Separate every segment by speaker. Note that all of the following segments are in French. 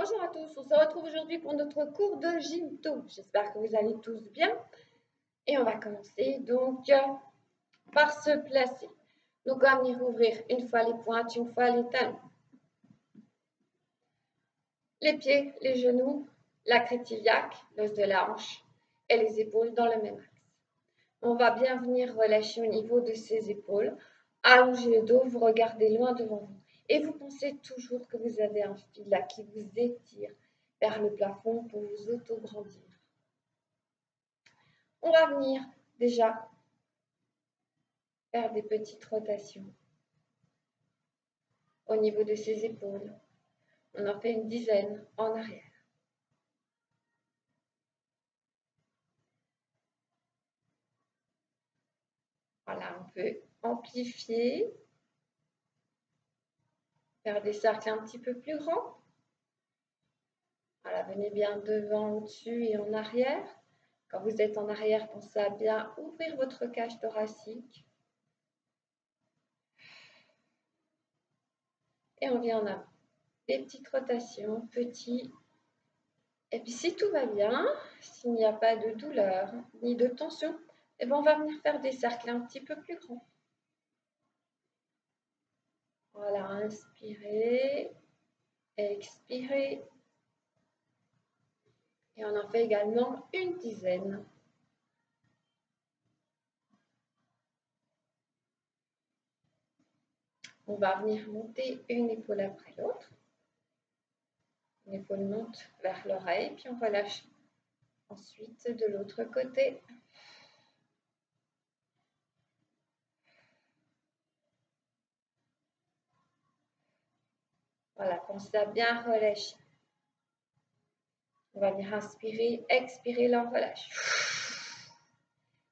Speaker 1: Bonjour à tous, on se retrouve aujourd'hui pour notre cours de Gymto. J'espère que vous allez tous bien. Et on va commencer donc par se placer. Donc on va venir ouvrir une fois les pointes, une fois les talons. Les pieds, les genoux, la crête iliaque, l'os de la hanche et les épaules dans le même axe. On va bien venir relâcher au niveau de ces épaules. Allongez le dos, vous regardez loin devant vous. Et vous pensez toujours que vous avez un fil là qui vous étire vers le plafond pour vous auto-grandir. On va venir déjà faire des petites rotations au niveau de ses épaules. On en fait une dizaine en arrière. Voilà, on peut amplifier, faire des cercles un petit peu plus grands. Voilà, venez bien devant, au-dessus et en arrière. Quand vous êtes en arrière, pensez à bien ouvrir votre cage thoracique. Et on vient en avant. Des petites rotations, petits. Et puis si tout va bien, s'il n'y a pas de douleur ni de tension, eh bien, on va venir faire des cercles un petit peu plus grands. Voilà, inspirez, expirez. Et on en fait également une dizaine. On va venir monter une épaule après l'autre. Une épaule monte vers l'oreille, puis on relâche ensuite de l'autre côté. Voilà, pensez à bien relâcher. On va venir inspirer, expirer, là on relâche.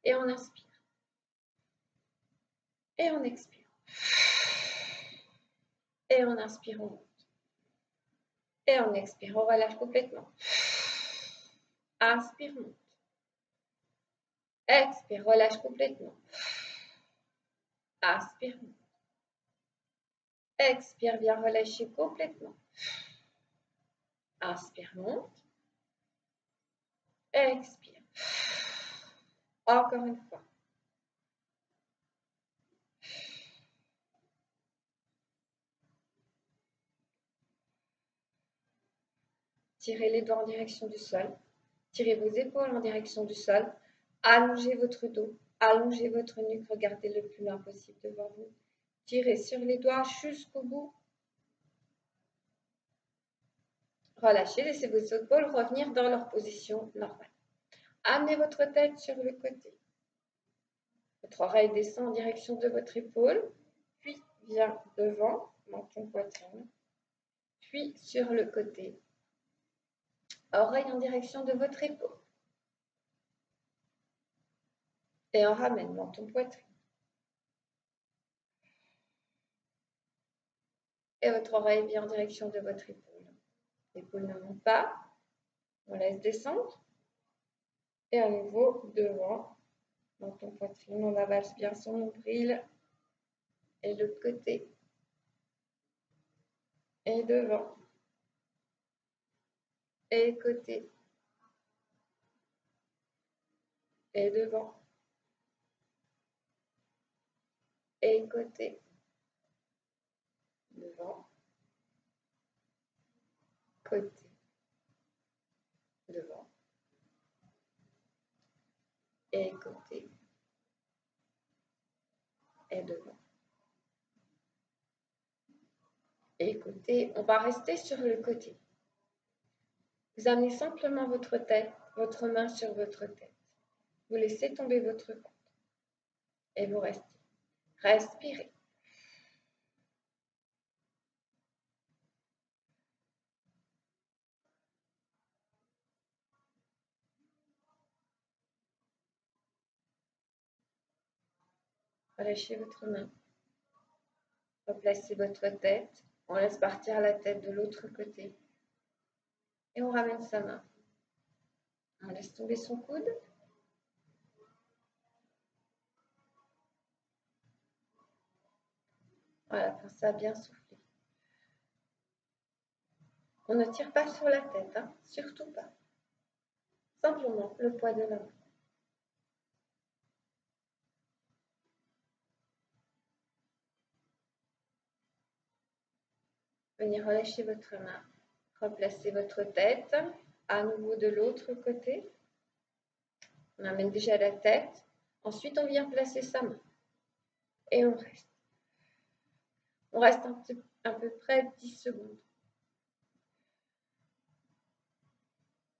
Speaker 1: Et on inspire. Et on expire. Et on inspire, on monte. Et on expire, on relâche complètement. Inspire, monte. Expire, relâche complètement. Inspire, monte. Expire, bien relâcher complètement. Inspire, monte. Expire. Encore une fois. Tirez les doigts en direction du sol. Tirez vos épaules en direction du sol. Allongez votre dos. Allongez votre nuque. Regardez le plus loin possible devant vous. Tirez sur les doigts jusqu'au bout. Relâchez. Laissez vos épaules revenir dans leur position normale. Amenez votre tête sur le côté. Votre oreille descend en direction de votre épaule. Puis vient devant, menton, poitrine. Puis sur le côté. Oreille en direction de votre épaule. Et on ramène menton, poitrine. Et votre oreille vient en direction de votre épaule. L'épaule ne monte pas. On laisse descendre. Et à nouveau, devant, menton, poitrine. On avance bien son nombril. Et l'autre côté. Et devant. Et côté. Et devant. Et côté. Devant. Côté. Devant. Et côté. Et devant. Et côté. On va rester sur le côté. Vous amenez simplement votre tête, votre main sur votre tête. Vous laissez tomber votre ventre. Et vous restez. Respirez. Relâchez votre main. Replacez votre tête. On laisse partir la tête de l'autre côté. Et on ramène sa main. On laisse tomber son coude. Voilà, pensez à bien souffler. On ne tire pas sur la tête, hein, surtout pas. Simplement le poids de la main. Venez relâcher votre main. Replacez votre tête à nouveau de l'autre côté. On amène déjà la tête. Ensuite, on vient placer sa main. Et on reste. On reste à peu près 10 secondes.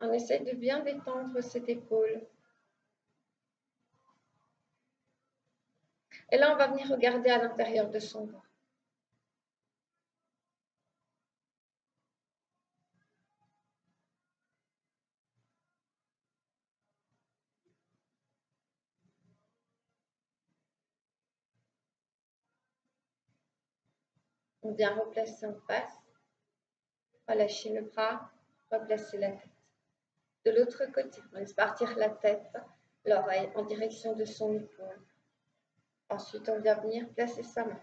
Speaker 1: On essaie de bien détendre cette épaule. Et là, on va venir regarder à l'intérieur de son bras. On vient replacer en face. Relâcher le bras. Replacer la tête. De l'autre côté, on laisse partir la tête, l'oreille en direction de son épaule. Ensuite, on vient venir placer sa main.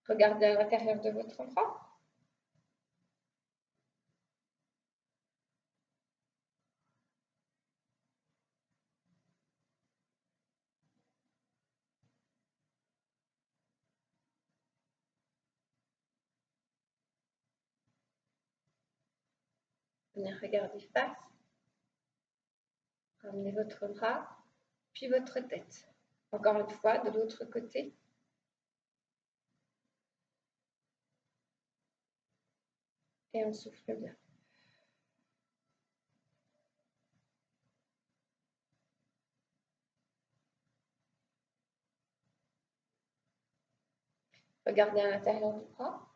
Speaker 1: Regardez à l'intérieur de votre bras. Venez regarder face. Ramenez votre bras, puis votre tête. Encore une fois, de l'autre côté. Et on souffle bien. Regardez à l'intérieur du bras.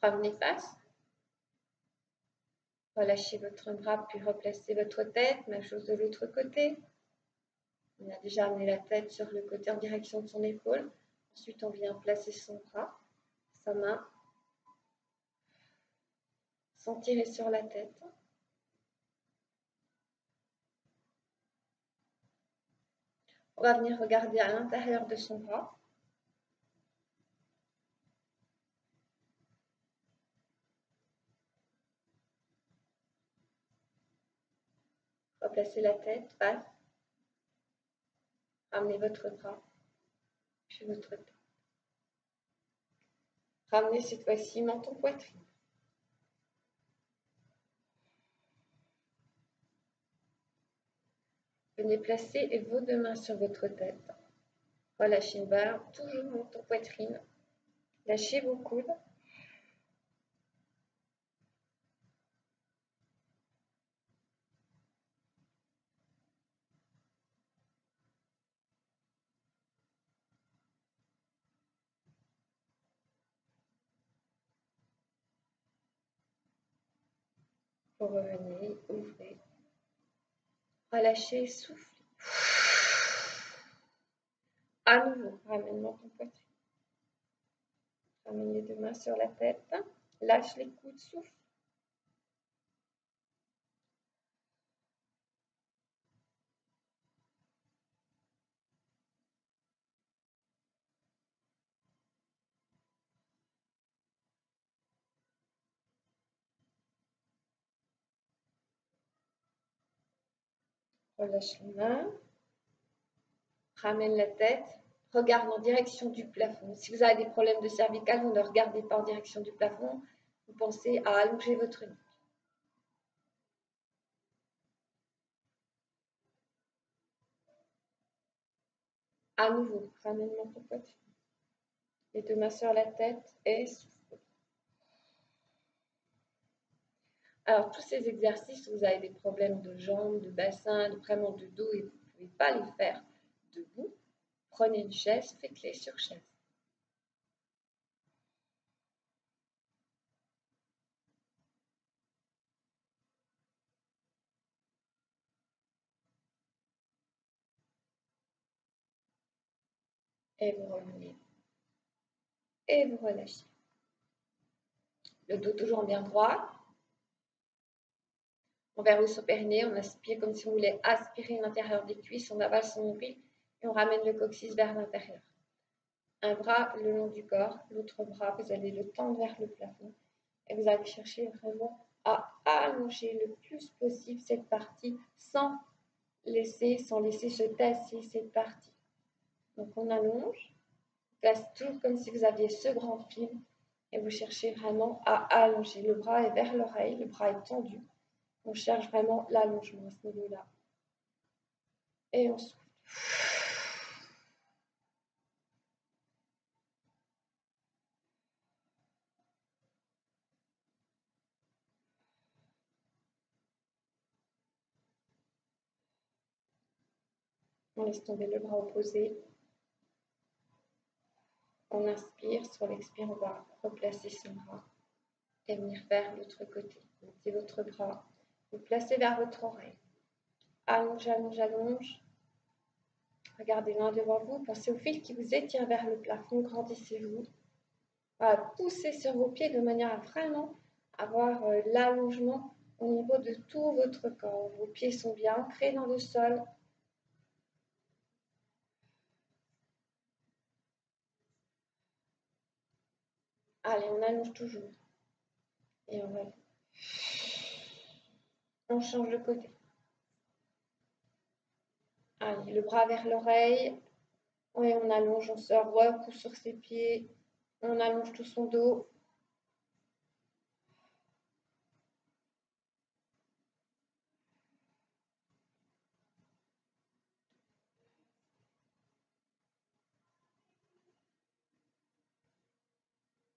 Speaker 1: Ramenez face. Relâchez votre bras, puis replacez votre tête. Même chose de l'autre côté. On a déjà amené la tête sur le côté en direction de son épaule. Ensuite, on vient placer son bras, sa main, sans tirer sur la tête. On va venir regarder à l'intérieur de son bras. Replacez la tête, face. Ramenez votre bras, puis votre tête. Ramenez cette fois-ci menton poitrine. Venez placer vos deux mains sur votre tête. Relâchez une barre, toujours menton poitrine. Lâchez vos coudes. Vous revenez, ouvrez. Relâchez, soufflez. À nouveau, ramène menton poitrine. Ramène les deux mains sur la tête. Lâche les coudes, souffle. Relâche les mains. Ramène la tête. Regarde en direction du plafond. Si vous avez des problèmes de cervicale, vous ne regardez pas en direction du plafond. Vous pensez à allonger votre nuque. À nouveau, ramène menton poitrine. Les deux mains sur la tête et souffle. Alors, tous ces exercices, vous avez des problèmes de jambes, de bassin, vraiment de dos et vous ne pouvez pas les faire debout. Prenez une chaise, faites-les sur chaise. Et vous revenez. Et vous relâchez. Le dos toujours bien droit. On verrouille son périnée, on aspire comme si on voulait aspirer l'intérieur des cuisses, on avale son nombril et on ramène le coccyx vers l'intérieur. Un bras le long du corps, l'autre bras, vous allez le tendre vers le plafond et vous allez chercher vraiment à allonger le plus possible cette partie sans laisser se tasser cette partie. Donc on allonge, on place toujours comme si vous aviez ce grand fil et vous cherchez vraiment à allonger. Le bras est vers l'oreille, le bras est tendu. On cherche vraiment l'allongement à ce niveau-là. Et on souffle. On laisse tomber le bras opposé. On inspire. Sur l'expire, on va replacer son bras et venir vers l'autre côté. Mettez votre bras. Vous placez vers votre oreille. Allonge, allonge, allonge. Regardez loin devant vous. Pensez au fil qui vous étire vers le plafond. Grandissez-vous. Voilà, poussez sur vos pieds de manière à vraiment avoir l'allongement au niveau de tout votre corps. Vos pieds sont bien ancrés dans le sol. Allez, on allonge toujours. Et on va. On change de côté. Allez, le bras vers l'oreille. Et on allonge, on se repousse sur ses pieds. On allonge tout son dos.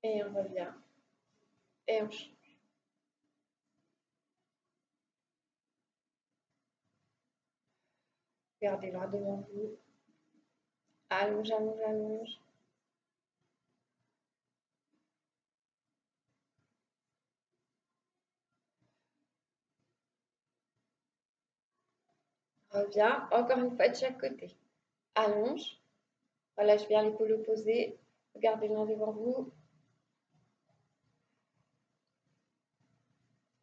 Speaker 1: Et on revient. Et on change. Gardez loin devant vous. Allonge, allonge, allonge. Reviens, encore une fois de chaque côté. Allonge. Relâche bien l'épaule opposée. Regardez loin devant vous.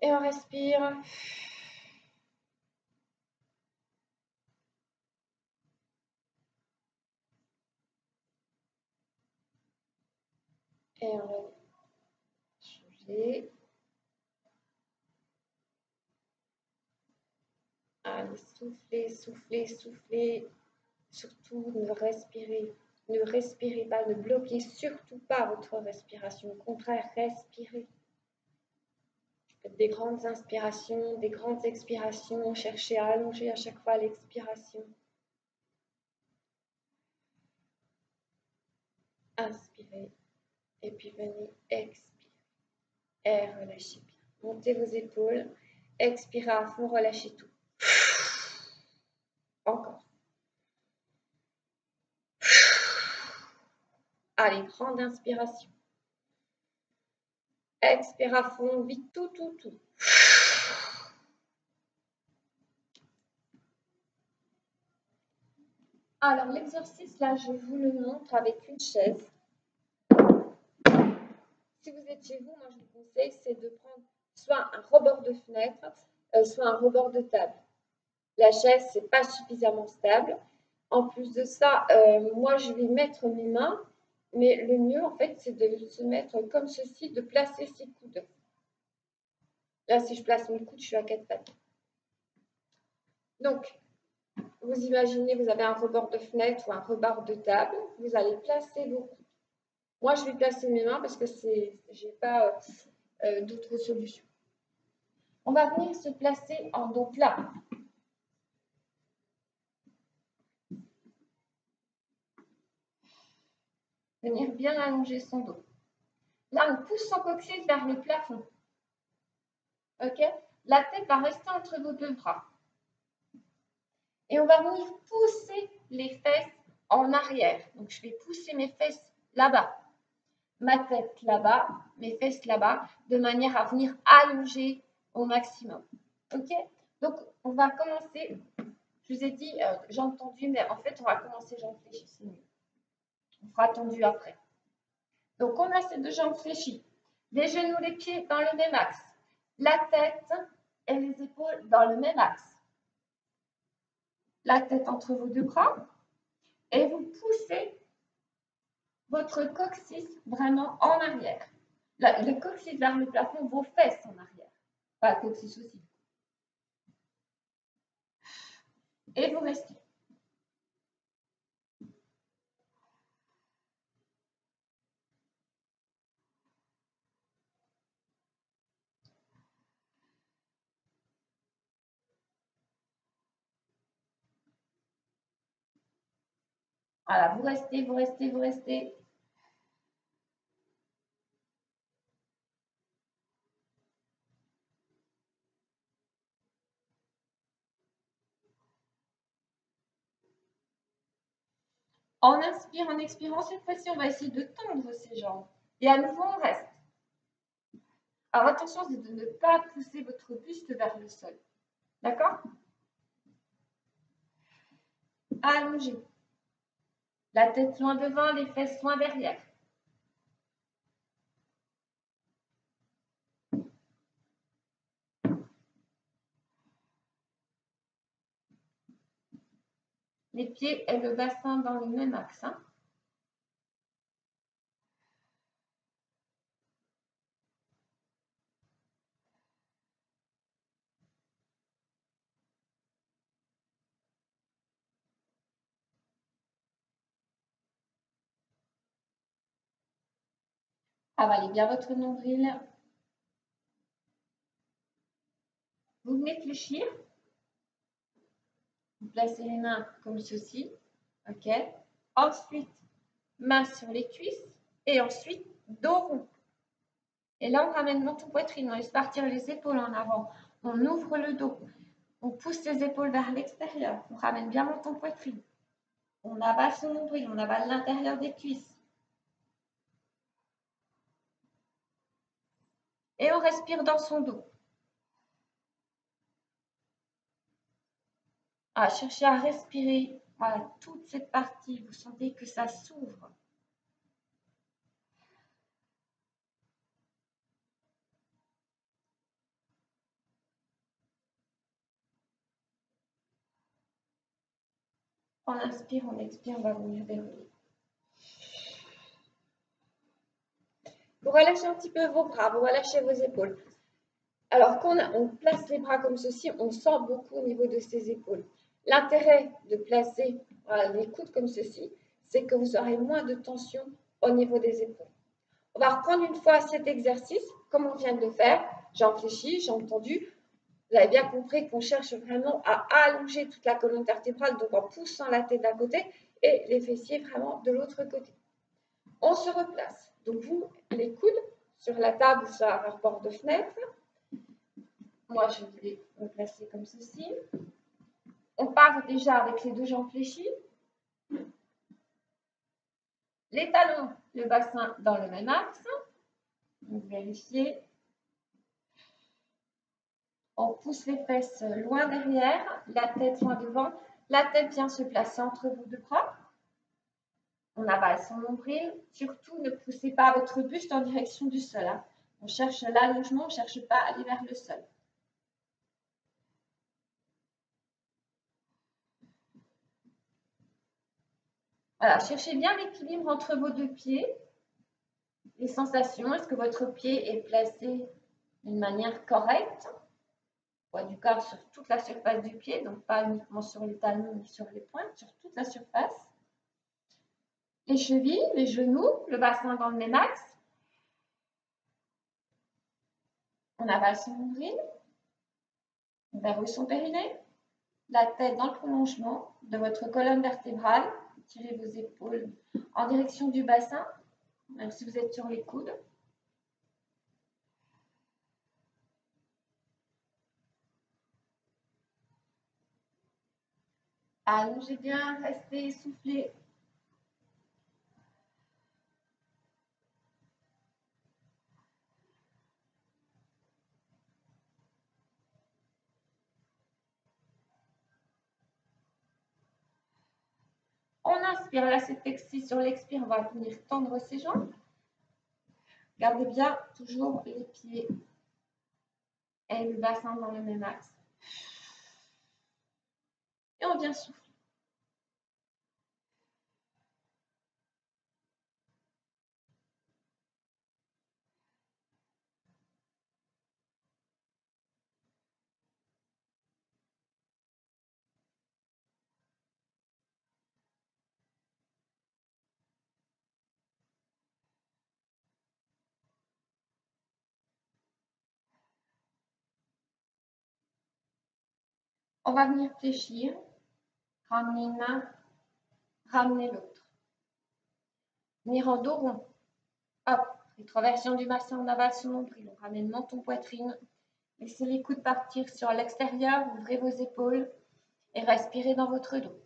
Speaker 1: Et on respire. Et on va changer. Allez, soufflez, soufflez, soufflez. Surtout, ne respirez pas, ne bloquez surtout pas votre respiration. Au contraire, respirez. Faites des grandes inspirations, des grandes expirations. Cherchez à allonger à chaque fois l'expiration. Inspirez. Et puis venez expirer. Et relâchez bien. Montez vos épaules. Expirez à fond, relâchez tout. Encore. Allez, grande inspiration. Expire à fond, vite tout. Alors, l'exercice, là, je vous le montre avec une chaise. Si vous êtes chez vous, moi, je vous conseille, c'est de prendre soit un rebord de fenêtre, soit un rebord de table. La chaise, c'est pas suffisamment stable. En plus de ça, moi, je vais mettre mes mains, mais le mieux, en fait, c'est de se mettre comme ceci, de placer ses coudes. Là, si je place mes coudes, je suis à 4 pattes. Donc, vous imaginez, vous avez un rebord de fenêtre ou un rebord de table. Vous allez placer vos coudes. Moi, je vais placer mes mains parce que je n'ai pas d'autre solution. On va venir se placer en dos plat. Venir bien allonger son dos. Là, on pousse son coccyx vers le plafond. Ok? La tête va rester entre vos deux bras. Et on va venir pousser les fesses en arrière. Donc, je vais pousser mes fesses là-bas. Ma tête là-bas, mes fesses là-bas, de manière à venir allonger au maximum. Ok? Donc, on va commencer. Je vous ai dit, j'ai entendu, mais en fait, on va commencer, je réfléchis, c'est mieux. On fera tendu après. Donc, on a ces deux jambes fléchies. Les genoux, les pieds dans le même axe. La tête et les épaules dans le même axe. La tête entre vos deux bras. Et vous poussez votre coccyx vraiment en arrière. Le coccyx vers le plafond, vos fesses en arrière. Pas le coccyx aussi. Et vous restez. Voilà, vous restez, vous restez, vous restez. On inspire, en expirant, cette fois-ci, on va essayer de tendre ses jambes. Et à nouveau, on reste. Alors attention, c'est de ne pas pousser votre buste vers le sol. D'accord? Allongez. La tête loin devant, les fesses loin derrière. Les pieds et le bassin dans le même axe. Hein? Avalez bien votre nombril. Vous venez fléchir. Vous placez les mains comme ceci. OK. Ensuite, main sur les cuisses. Et ensuite, dos rond. Et là, on ramène menton poitrine. On laisse partir les épaules en avant. On ouvre le dos. On pousse les épaules vers l'extérieur. On ramène bien menton poitrine. On avale son nombril. On avale l'intérieur des cuisses. Et on respire dans son dos. Cherchez à respirer. Voilà, toute cette partie. Vous sentez que ça s'ouvre. On inspire, on expire, on va venir dérouler. Vous relâchez un petit peu vos bras, vous relâchez vos épaules. Alors quand on place les bras comme ceci, on sent beaucoup au niveau de ses épaules. L'intérêt de placer les coudes comme ceci, c'est que vous aurez moins de tension au niveau des épaules. On va reprendre une fois cet exercice, comme on vient de le faire. Jambes fléchies, jambes tendues. Vous avez bien compris qu'on cherche vraiment à allonger toute la colonne vertébrale, donc en poussant la tête d'un côté et les fessiers vraiment de l'autre côté. On se replace. Donc vous, les coudes sur la table ou sur un rebord de fenêtre. Moi, je vais me placer comme ceci. On part déjà avec les deux jambes fléchies. Les talons, le bassin dans le même axe. Donc vérifiez. On pousse les fesses loin derrière, la tête loin devant. La tête vient se placer entre vos deux bras. On avale son nombril. Surtout, ne poussez pas votre buste en direction du sol. Hein. On cherche l'allongement, on ne cherche pas à aller vers le sol. Voilà, cherchez bien l'équilibre entre vos deux pieds. Les sensations, est-ce que votre pied est placé d'une manière correcte? Poids du corps sur toute la surface du pied, donc pas uniquement sur les talons ni sur les pointes, sur toute la surface. Les chevilles, les genoux, le bassin dans le même axe. On avale son nombril. On verrouille son périnée. La tête dans le prolongement de votre colonne vertébrale. Tirez vos épaules en direction du bassin, même si vous êtes sur les coudes. Allongez bien, restez essoufflé. On inspire, là c'est flexi. Sur l'expire, on va venir tendre ses jambes. Gardez bien toujours les pieds et le bassin dans le même axe. Et on vient souffler. On va venir fléchir, ramener une main, ramener l'autre. Venir en dos rond. Hop, rétroversion du bassin en aval sur nombril. On ramène menton, poitrine. Laissez les coudes partir sur l'extérieur, ouvrez vos épaules et respirez dans votre dos.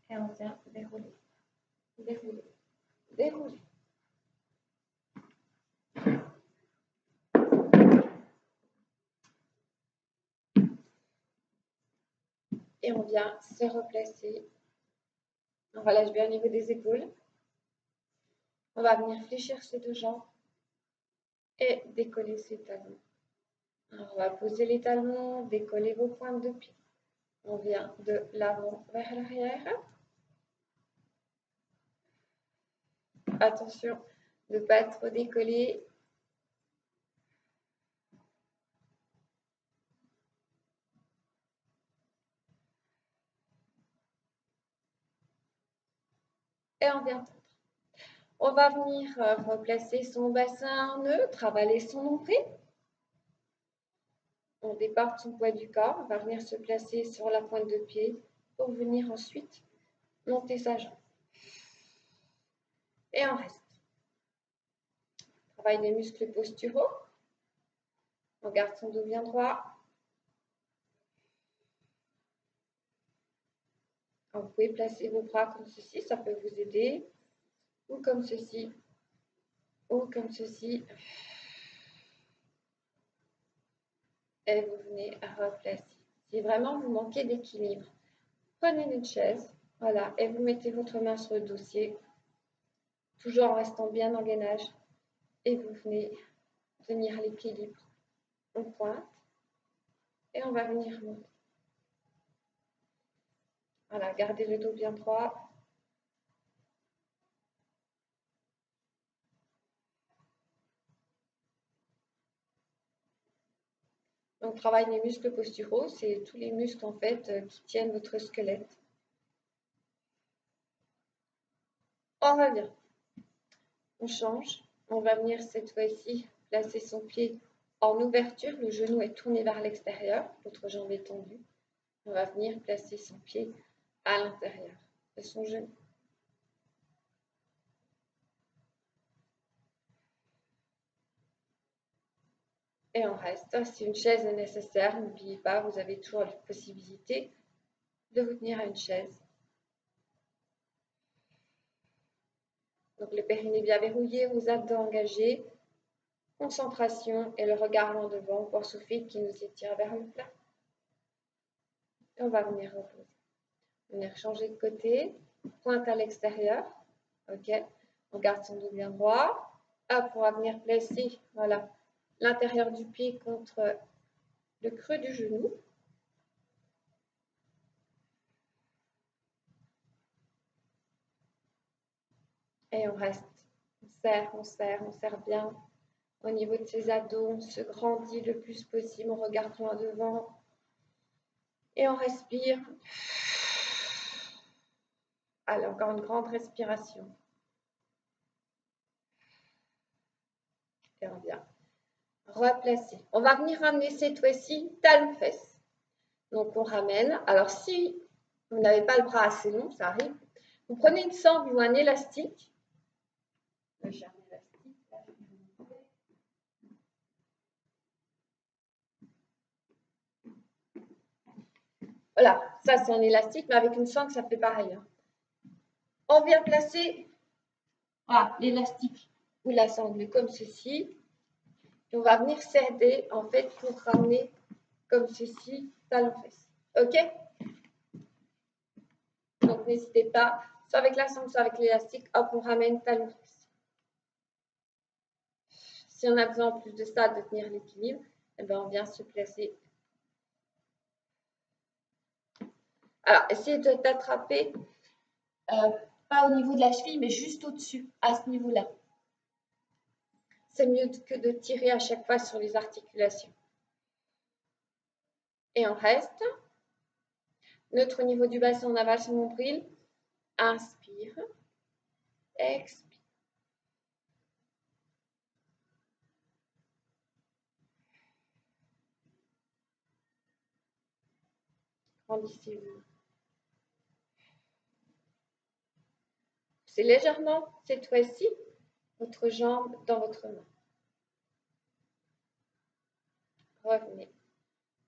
Speaker 1: Et on vient dérouler, dérouler, dérouler. Et on vient se replacer. On relâche bien au niveau des épaules. On va venir fléchir ses deux jambes et décoller ses talons. Alors, on va poser les talons, décoller vos pointes de pied. On vient de l'avant vers l'arrière. Attention de ne pas trop décoller. Et on vient tendre. On va venir replacer son bassin en neutre, avaler son nombril. On déporte son poids du corps. On va venir se placer sur la pointe de pied pour venir ensuite monter sa jambe. Et on reste. On travaille les muscles posturaux. On garde son dos bien droit. Vous pouvez placer vos bras comme ceci, ça peut vous aider. Ou comme ceci. Ou comme ceci. Et vous venez à replacer. Si vraiment vous manquez d'équilibre, prenez une chaise. Voilà. Et vous mettez votre main sur le dossier. Toujours en restant bien en gainage. Et vous venez tenir l'équilibre. On pointe. Et on va venir monter. Voilà. Gardez le dos bien droit. On travaille les muscles posturaux, c'est tous les muscles en fait qui tiennent votre squelette. On revient. On change. On va venir cette fois-ci placer son pied en ouverture. Le genou est tourné vers l'extérieur. L'autre jambe est tendue. On va venir placer son pied à l'intérieur de son genou. Et on reste. Si une chaise est nécessaire, n'oubliez pas, vous avez toujours la possibilité de vous tenir à une chaise. Donc le périnée bien verrouillé, vos abdos engagés. Concentration et le regard loin devant, corps soufflé qui nous étire vers le plat. Et on va venir reposer. Venir changer de côté, pointe à l'extérieur. Ok, on garde son dos bien droit. Hop, on va venir placer, voilà, l'intérieur du pied contre le creux du genou. Et on reste. On serre, on serre, on serre bien. Au niveau de ses abdos, on se grandit le plus possible. On regarde loin devant. Et on respire. Allez, encore une grande respiration. Et on vient replacer. On va venir ramener cette fois-ci talon-fesse. Donc on ramène. Alors si vous n'avez pas le bras assez long, ça arrive. Vous prenez une sangle ou un élastique. Voilà, ça c'est un élastique, mais avec une sangle, ça fait pareil. Hein. On vient placer l'élastique ou la sangle comme ceci. Et on va venir serrer en fait pour ramener comme ceci, talon-fesse. OK? Donc n'hésitez pas, soit avec la sangle, soit avec l'élastique, hop, on ramène talon-fesse. Si on a besoin en plus de ça de tenir l'équilibre, eh ben, on vient se placer. Alors, essayez d'attraper, pas au niveau de la cheville, mais juste au-dessus, à ce niveau-là. C'est mieux que de tirer à chaque fois sur les articulations. Et on reste. Neutre au niveau du bassin, on avale son nombril. Inspire. Expire. Grandissez-vous. C'est légèrement, cette fois-ci, votre jambe dans votre main. Revenez.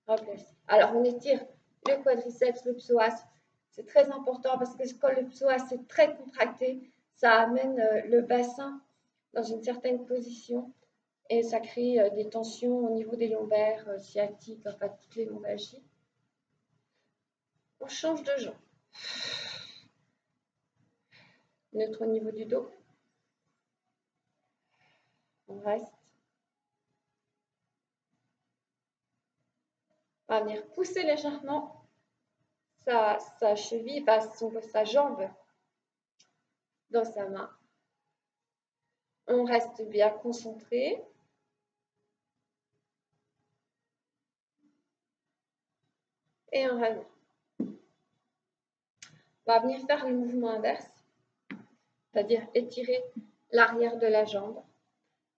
Speaker 1: Replacez. Alors, on étire le quadriceps, le psoas. C'est très important parce que quand le psoas est très contracté, ça amène le bassin dans une certaine position et ça crée des tensions au niveau des lombaires, sciatiques, enfin toutes les lombalgies. On change de jambe. Neutre au niveau du dos. On reste. On va venir pousser légèrement sa cheville, sa jambe dans sa main. On reste bien concentré. Et on revient. On va venir faire le mouvement inverse, c'est-à-dire étirer l'arrière de la jambe.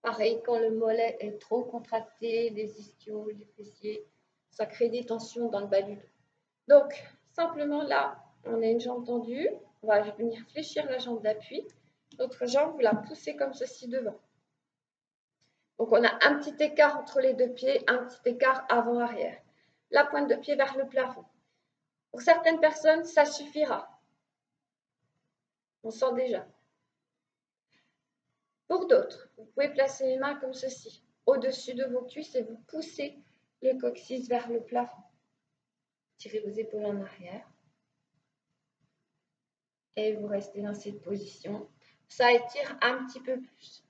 Speaker 1: Pareil, quand le mollet est trop contracté, les ischios, les fessiers, ça crée des tensions dans le bas du dos. Donc, simplement là, on a une jambe tendue, on va venir fléchir la jambe d'appui. L'autre jambe, vous la poussez comme ceci devant. Donc, on a un petit écart entre les deux pieds, un petit écart avant-arrière. La pointe de pied vers le plafond. Pour certaines personnes, ça suffira. On sent déjà. Pour d'autres, vous pouvez placer les mains comme ceci, au-dessus de vos cuisses et vous poussez le coccyx vers le plafond. Tirez vos épaules en arrière. Et vous restez dans cette position. Ça étire un petit peu plus.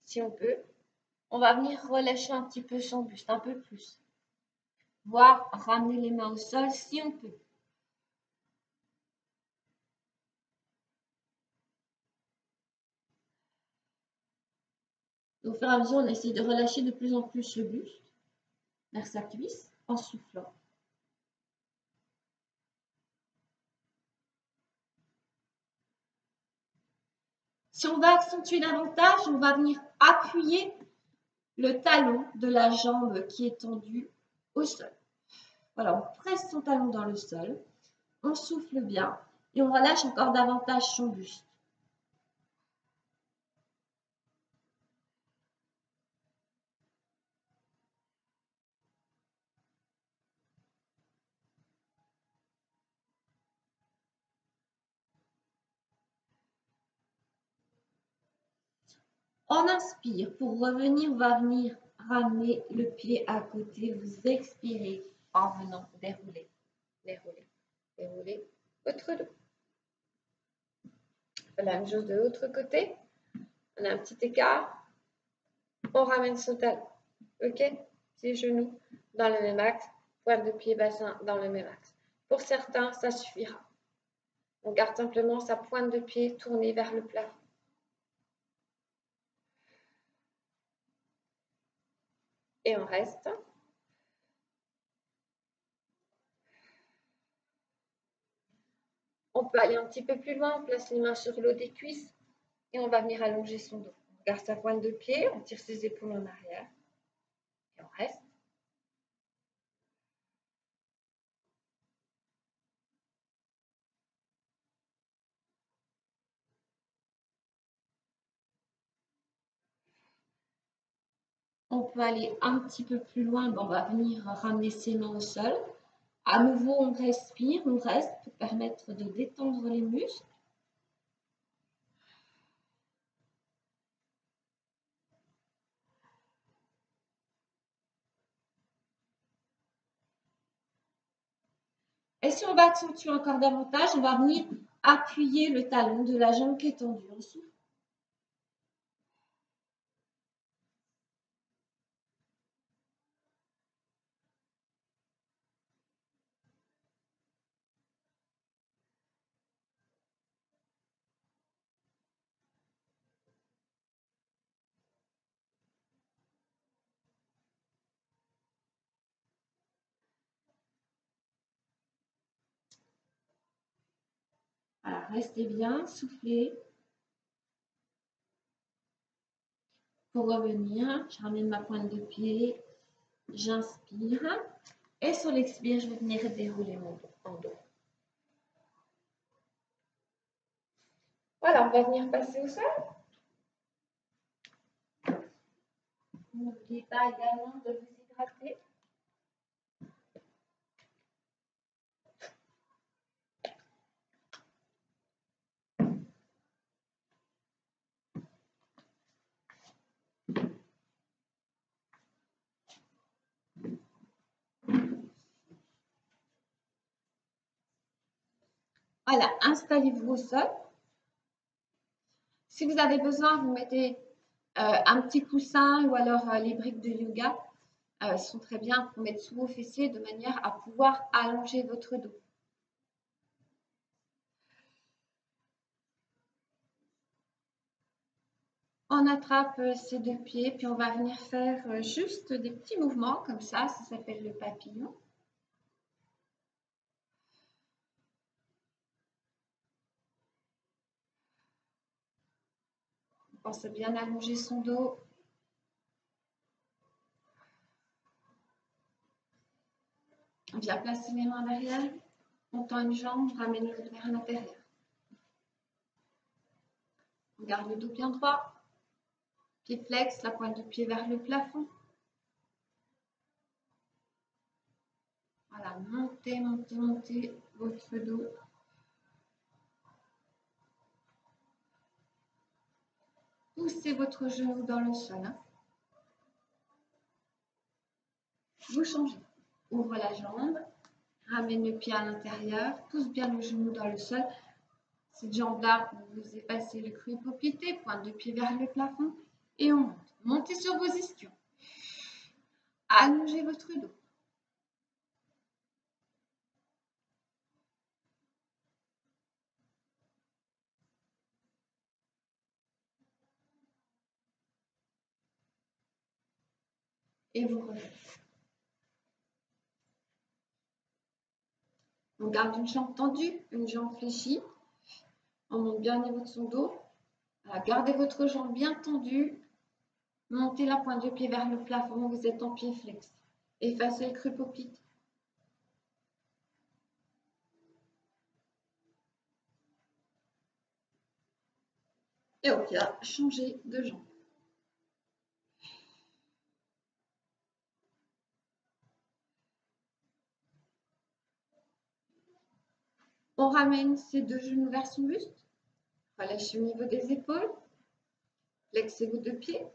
Speaker 1: Si on peut, on va venir relâcher un petit peu son buste, un peu plus. Voire ramener les mains au sol si on peut. Au fur et à mesure, on essaie de relâcher de plus en plus le buste vers sa cuisse en soufflant. Si on va accentuer davantage, on va venir appuyer le talon de la jambe qui est tendue au sol. Voilà, on presse son talon dans le sol, on souffle bien et on relâche encore davantage son buste. On inspire. Pour revenir, on va venir ramener le pied à côté. Vous expirez en venant dérouler, dérouler, dérouler votre dos. La même chose de l'autre côté. On a un petit écart. On ramène son talon. OK? Pieds, genoux dans le même axe. Pointe de pied, bassin dans le même axe. Pour certains, ça suffira. On garde simplement sa pointe de pied tournée vers le plafond. Et on reste. On peut aller un petit peu plus loin, on place les mains sur le haut des cuisses et on va venir allonger son dos. On garde sa pointe de pied, on tire ses épaules en arrière et on reste.
Speaker 2: On peut aller un petit peu plus loin. On va venir ramener ses mains au sol. À nouveau, on respire, on reste pour permettre de détendre les muscles. Et si on va accentuer encore davantage, on va venir appuyer le talon de la jambe qui est tendue. On souffle. Voilà, restez bien, soufflez. Pour revenir, je ramène ma pointe de pied, j'inspire. Et sur l'expire, je vais venir dérouler mon dos en dos.
Speaker 1: Voilà, on va venir passer au sol.
Speaker 2: N'oubliez pas également de vous hydrater. Voilà, installez-vous au sol. Si vous avez besoin, vous mettez un petit coussin ou alors les briques de yoga sont très bien pour mettre sous vos fessiers de manière à pouvoir allonger votre dos. On attrape ses deux pieds, puis on va venir faire juste des petits mouvements comme ça s'appelle le papillon. On pense à bien allonger son dos. On vient placer les mains derrière, on tend une jambe, on ramène l'autre vers l'intérieur. On garde le dos bien droit, pied flex, la pointe de pied vers le plafond. Voilà, montez, montez, montez votre dos. Poussez votre genou dans le sol. Vous changez. Ouvre la jambe, ramène le pied à l'intérieur, pousse bien le genou dans le sol. Cette jambe-là, vous effacez le cru poplité, pointe de pied vers le plafond et on monte. Montez sur vos ischions. Allongez votre dos. Et vous revenez. On garde une jambe tendue, une jambe fléchie. On monte bien au niveau de son dos. Voilà, gardez votre jambe bien tendue. Montez la pointe de pied vers le plafond. Vous êtes en pied flex. Effacez le cru poplité. Et ok, changez de jambe. On ramène ses deux genoux vers son buste. Relâchez au niveau des épaules. Flexez vos deux pieds.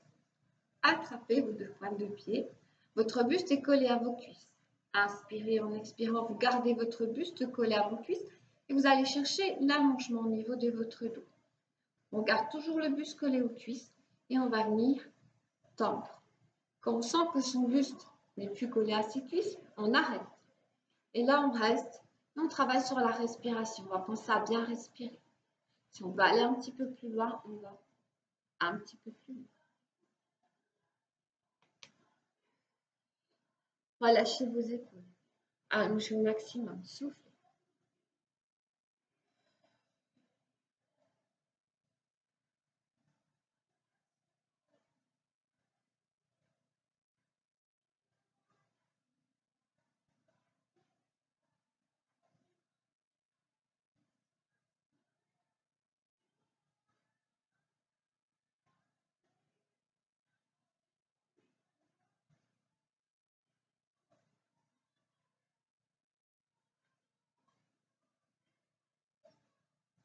Speaker 2: Attrapez vos deux pointes de pied. Votre buste est collé à vos cuisses. Inspirez en expirant, vous gardez votre buste collé à vos cuisses et vous allez chercher l'allongement au niveau de votre dos. On garde toujours le buste collé aux cuisses et on va venir tendre. Quand on sent que son buste n'est plus collé à ses cuisses, on arrête. Et là, on reste. On travaille sur la respiration. On va penser à bien respirer. Si on veut aller un petit peu plus loin, on va un petit peu plus loin. Relâchez vos épaules. Allongez au maximum. Soufflez.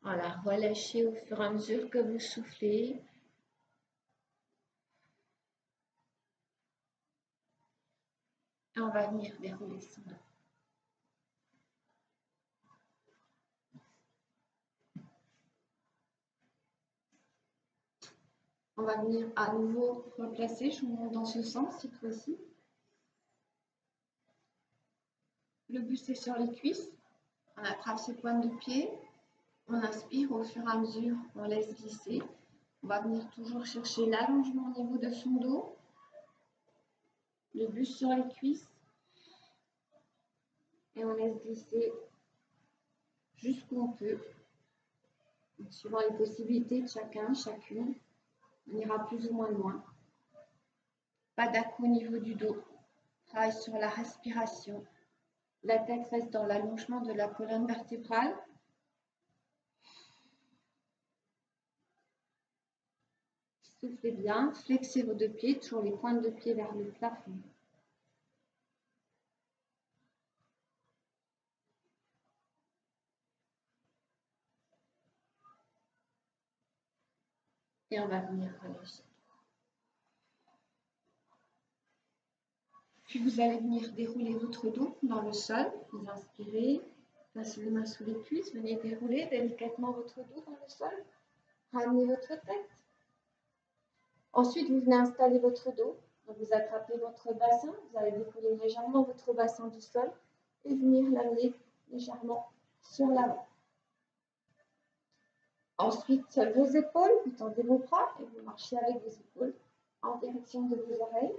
Speaker 2: Voilà, relâchez au fur et à mesure que vous soufflez. Et on va venir dérouler son dos. On va venir à nouveau replacer, je vous montre dans ce sens cette fois-ci. Le buste est sur les cuisses, on attrape ses pointes de pied, on inspire au fur et à mesure, on laisse glisser. On va venir toujours chercher l'allongement au niveau de son dos, le buste sur les cuisses et on laisse glisser jusqu'où on peut. Donc, suivant les possibilités de chacun, chacune, on ira plus ou moins loin. Pas d'à-coup au niveau du dos. Travaille sur la respiration. La tête reste dans l'allongement de la colonne vertébrale. Soufflez bien, flexez vos deux pieds, toujours les pointes de pied vers le plafond. Et on va venir relâcher. Puis vous allez venir dérouler votre dos dans le sol. Vous inspirez, passez les mains sous les cuisses, venez dérouler délicatement votre dos dans le sol. Ramenez votre tête. Ensuite, vous venez installer votre dos. Donc, vous attrapez votre bassin, vous allez décoller légèrement votre bassin du sol et venir l'amener légèrement sur l'avant. Ensuite, vos épaules, vous tendez vos bras et vous marchez avec vos épaules en direction de vos oreilles.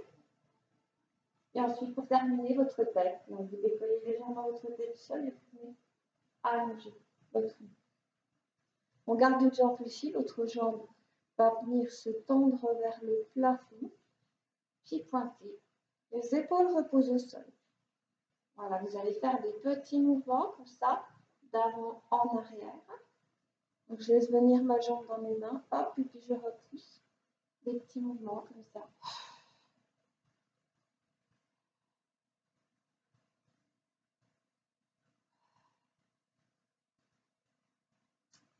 Speaker 2: Et ensuite, pour terminer, votre tête. Donc, vous décollez légèrement votre tête du sol et vous venez allonger votre dos. On garde une jambe fléchie, l'autre jambe va venir se tendre vers le plafond, pied pointé. Les épaules reposent au sol. Voilà, vous allez faire des petits mouvements comme ça, d'avant en arrière. Donc, je laisse venir ma jambe dans mes mains, hop, et puis je repousse. Des petits mouvements comme ça.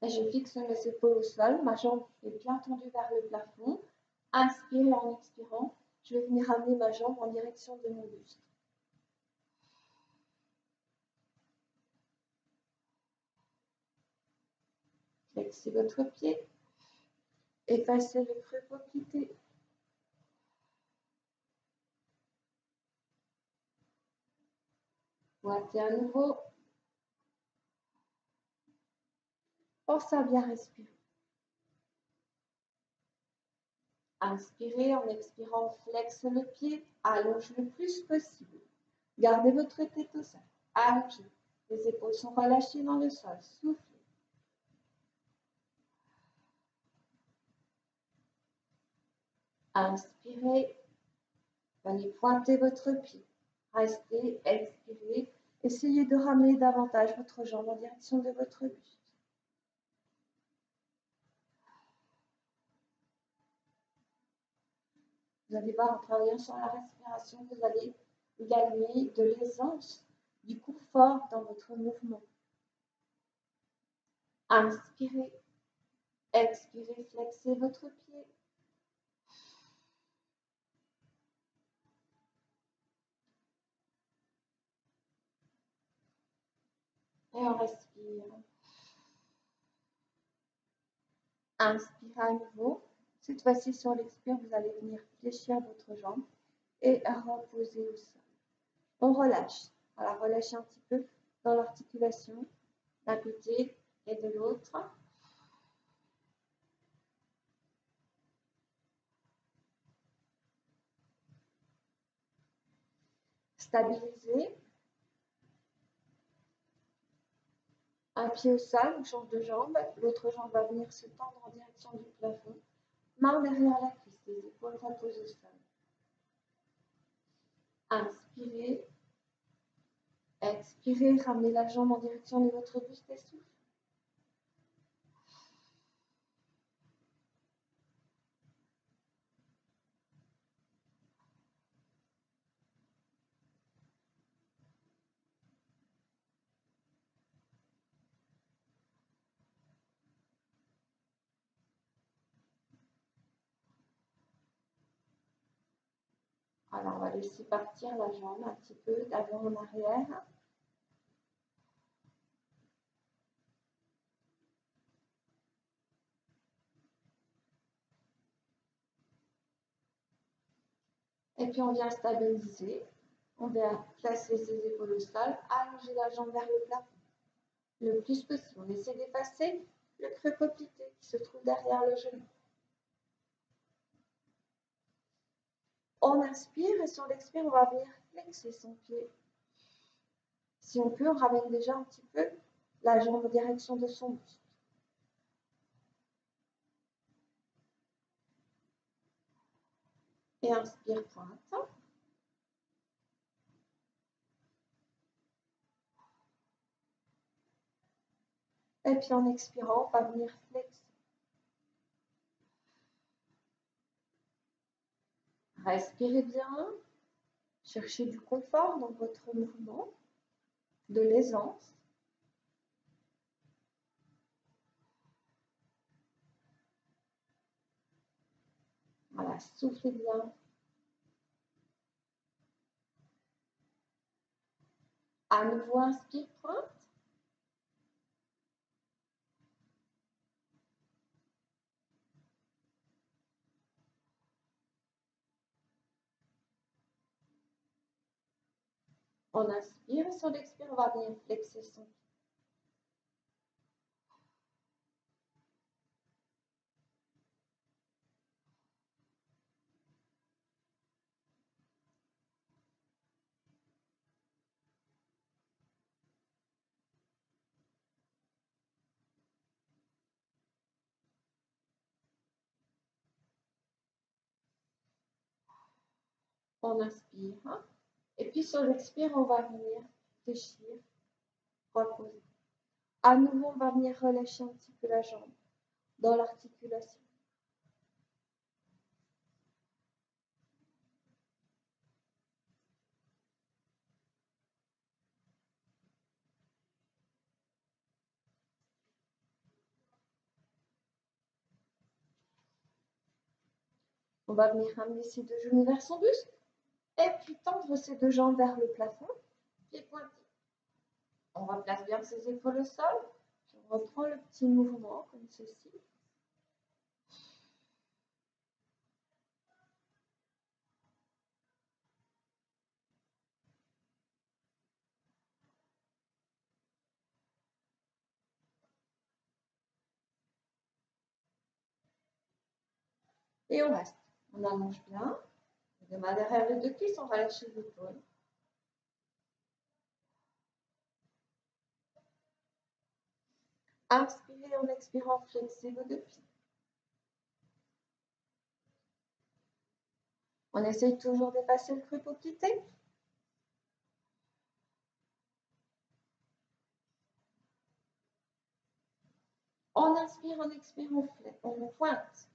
Speaker 2: Et je fixe mes épaules au sol, ma jambe est bien tendue vers le plafond. Inspire en expirant, je vais venir amener ma jambe en direction de mon buste. Flexez votre pied, effacez le creux poplité. Pointez à nouveau. Pensez à bien respirer. Inspirez en expirant, flexe le pied, allonge le plus possible. Gardez votre tête au sol, allongez. Les épaules sont relâchées dans le sol, soufflez. Inspirez, venez pointer votre pied. Restez, expirez. Essayez de ramener davantage votre jambe en direction de votre buste. Vous allez voir, en travaillant sur la respiration, vous allez gagner de l'aisance, du confort dans votre mouvement. Inspirez, expirez, flexez votre pied. Et on respire. Inspirez à nouveau. Cette fois-ci, sur l'expire, vous allez venir fléchir votre jambe et reposer au sol. On relâche. Voilà, relâchez un petit peu dans l'articulation d'un côté et de l'autre. Stabilisez. Un pied au sol, on change de jambe. L'autre jambe va venir se tendre en direction du plafond. Main derrière la cuisse, les épaules reposent au sol. Inspirez. Expirez, ramenez la jambe en direction de votre buste et souffle. Alors, on va laisser partir la jambe un petit peu d'avant en arrière. Et puis, on vient stabiliser. On vient placer ses épaules au sol, allonger la jambe vers le plafond. Le plus possible, on essaie d'effacer le creux poplité qui se trouve derrière le genou. On inspire et sur l'expire, on va venir flexer son pied. Si on peut, on ramène déjà un petit peu la jambe en direction de son buste. Et inspire, pointe. Et puis en expirant, on va venir flexer. Respirez bien. Cherchez du confort dans votre mouvement, de l'aisance. Voilà, soufflez bien. À nouveau, inspire, pointe. On inspire et sur l'expire, on va venir flexer son pied. On inspire. Et puis sur l'expire, on va venir fléchir, reposer. À nouveau, on va venir relâcher un petit peu la jambe dans l'articulation. On va venir ramener ses deux genoux vers son buste et puis tendre ses deux jambes vers le plafond, pieds pointés. On replace bien ses épaules au sol. On reprend le petit mouvement comme ceci. Et on reste. On allonge bien. Les deux mains derrière les deux cuisses, on relâche les épaules. Inspirez en expirant, flexez vos deux pieds. On essaye toujours d'effacer le creux poplité. On inspire, on expire, on pointe.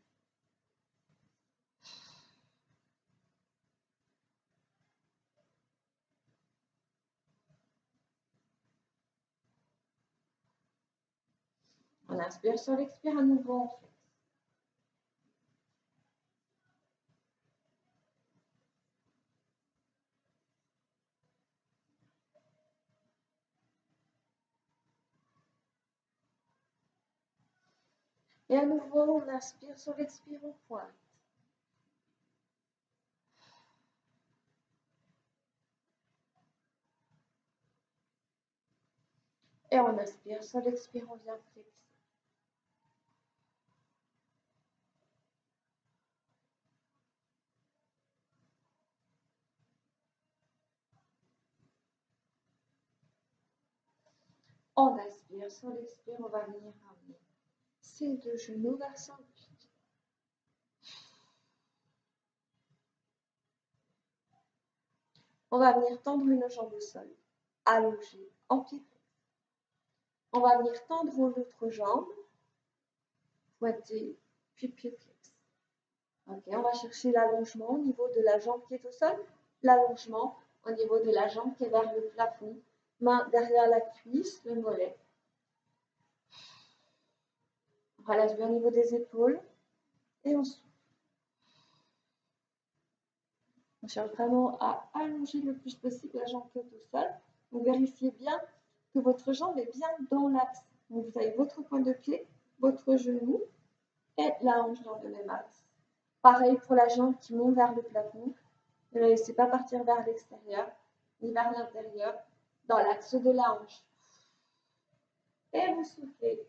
Speaker 2: On inspire sur l'expire, à nouveau on flexe. Et à nouveau, on inspire sur l'expire, on pointe. Et on inspire sur l'expire, on vient flexer. On inspire sur l'expire, on va venir ramener ses deux genoux vers son buste. On va venir tendre une jambe au sol, allonger en pied flex. On va venir tendre l'autre jambe, pointer, puis pied flex. Ok, on va chercher l'allongement au niveau de la jambe qui est au sol, l'allongement au niveau de la jambe qui est vers le plafond, main derrière la cuisse, le mollet. On relâche bien au niveau des épaules et on souffle. On cherche vraiment à allonger le plus possible la jambe tête au sol. Vous vérifiez bien que votre jambe est bien dans l'axe. Donc vous avez votre point de pied, votre genou et la hanche dans le même axe. Pareil pour la jambe qui monte vers le plafond. Ne la laissez pas partir vers l'extérieur ni vers l'intérieur, dans l'axe de la hanche. Et vous soufflez.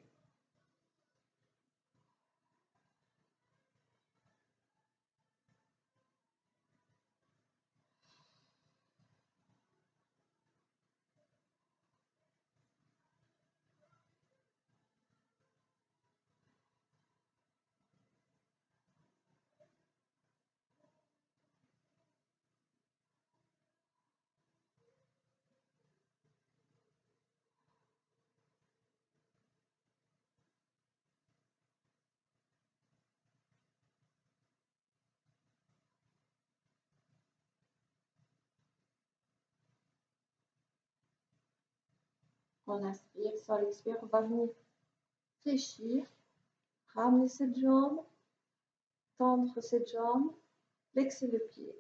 Speaker 2: On inspire, sur l'expire, on va venir fléchir, ramener cette jambe, tendre cette jambe, flexer le pied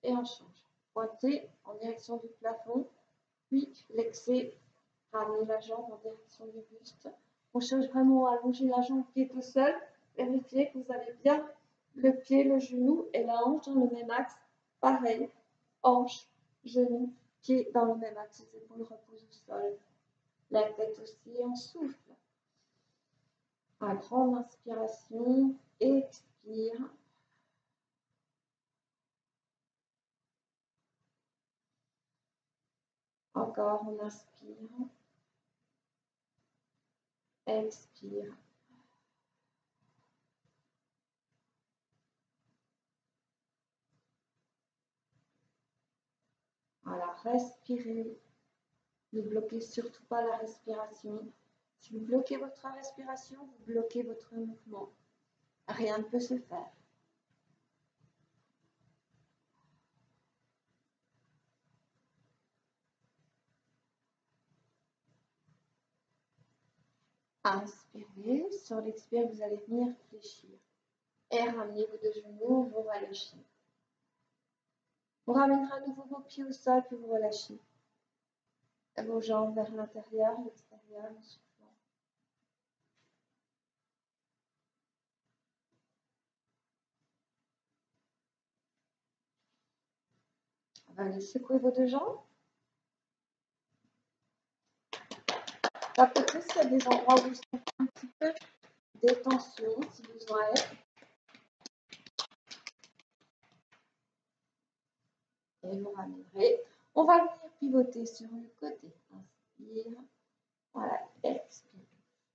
Speaker 2: et on change. Pointer en direction du plafond, puis flexer, ramener la jambe en direction du buste. On cherche vraiment à allonger la jambe pied tout seul. Vérifiez que vous avez bien le pied, le genou et la hanche dans le même axe. Pareil, hanche, genou, pied dans le même axe. Les épaules reposent au sol. La tête aussi, on souffle. À grande inspiration, expire. Encore, on inspire. Expire. Voilà, respirez. Ne bloquez surtout pas la respiration. Si vous bloquez votre respiration, vous bloquez votre mouvement. Rien ne peut se faire. Inspirez. Sur l'expire, vous allez venir fléchir. Et ramenez vos deux genoux, vous relâchez. Vous ramènerez à nouveau vos pieds au sol, puis vous relâchez. Vos jambes vers l'intérieur, l'extérieur, en soufflant. Allez, secouez vos deux jambes. Tapotez s'il y a des endroits où vous sentez un petit peu des tensions, si besoin est. Et vous ramènerez. On va venir pivoter sur le côté. Inspire. Voilà, expire.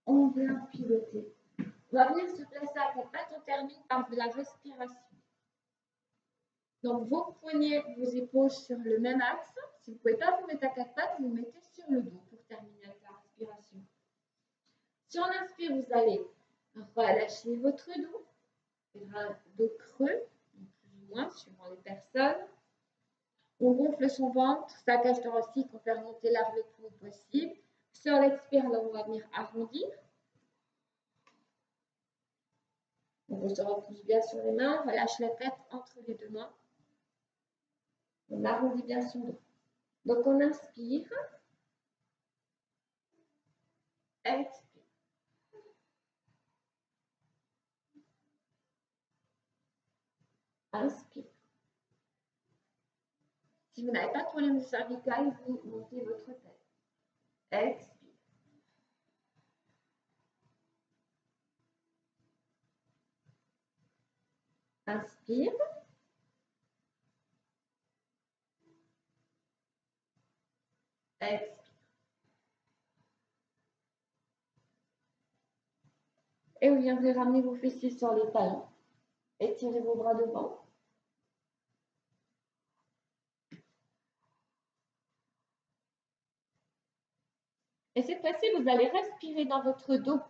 Speaker 2: On vient pivoter. On va venir se placer à quatre pattes. On termine par de la respiration. Donc, vos poignets, vos épaules sur le même axe. Si vous ne pouvez pas vous mettre à quatre pattes, vous mettez sur le dos pour terminer avec la respiration. Si on inspire, vous allez relâcher votre dos. Un dos creux, plus ou moins, suivant les personnes. On gonfle son ventre, sa cage thoracique, on fait remonter l'air le plus haut possible. Sur l'expire, là, on va venir arrondir. Donc, on se repousse bien sur les mains, on relâche la tête entre les deux mains. On arrondit bien son dos. Donc, on inspire. Expire. Inspire. Si vous n'avez pas de problème de cervical, vous montez votre tête. Expire. Inspire. Expire. Et vous viendrez ramener vos fessiers sur les talons. Étirez vos bras devant. Et cette fois-ci, vous allez respirer dans votre dos.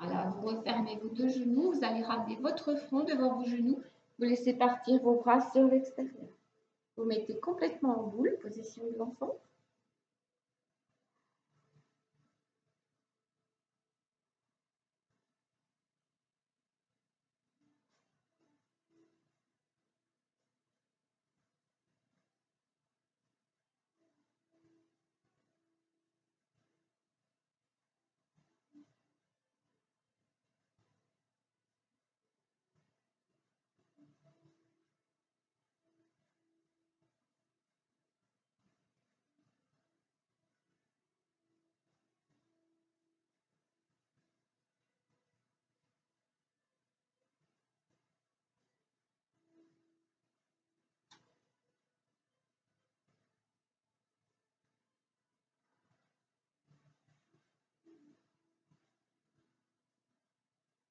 Speaker 2: Voilà, vous refermez vos deux genoux, vous allez ramener votre front devant vos genoux, vous laissez partir vos bras sur l'extérieur. Vous mettez complètement en boule, position de l'enfant.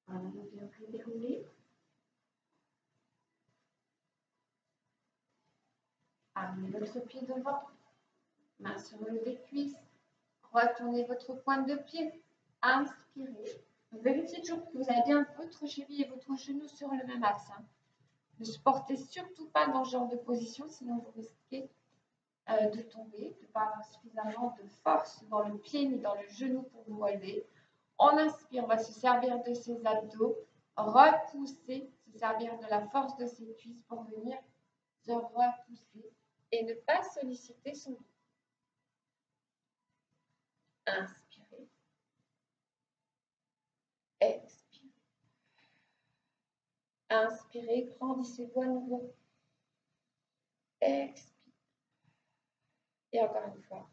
Speaker 2: Voilà, on vient dérouler. Amenez votre pied devant, main sur le des cuisses, retournez votre pointe de pied, inspirez. Vérifiez toujours que vous avez bien votre cheville et votre genou sur le même axe. Ne supportez surtout pas dans ce genre de position, sinon vous risquez de tomber, de ne pas avoir suffisamment de force dans le pied ni dans le genou pour vous relever. On inspire, on va se servir de ses abdos, repousser, se servir de la force de ses cuisses pour venir se repousser
Speaker 1: et ne pas solliciter son dos. Inspirez. Expirez. Inspirez, grandissez-vous à nouveau. Expirez. Et encore une fois.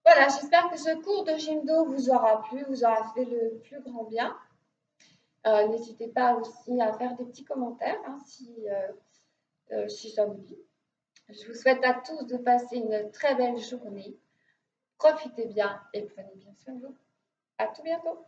Speaker 1: Voilà, j'espère que ce cours de Jimdo vous aura plu, vous aura fait le plus grand bien. N'hésitez pas aussi à faire des petits commentaires si ça vous dit. Je vous souhaite à tous de passer une très belle journée. Profitez bien et prenez bien soin de vous. À tout bientôt.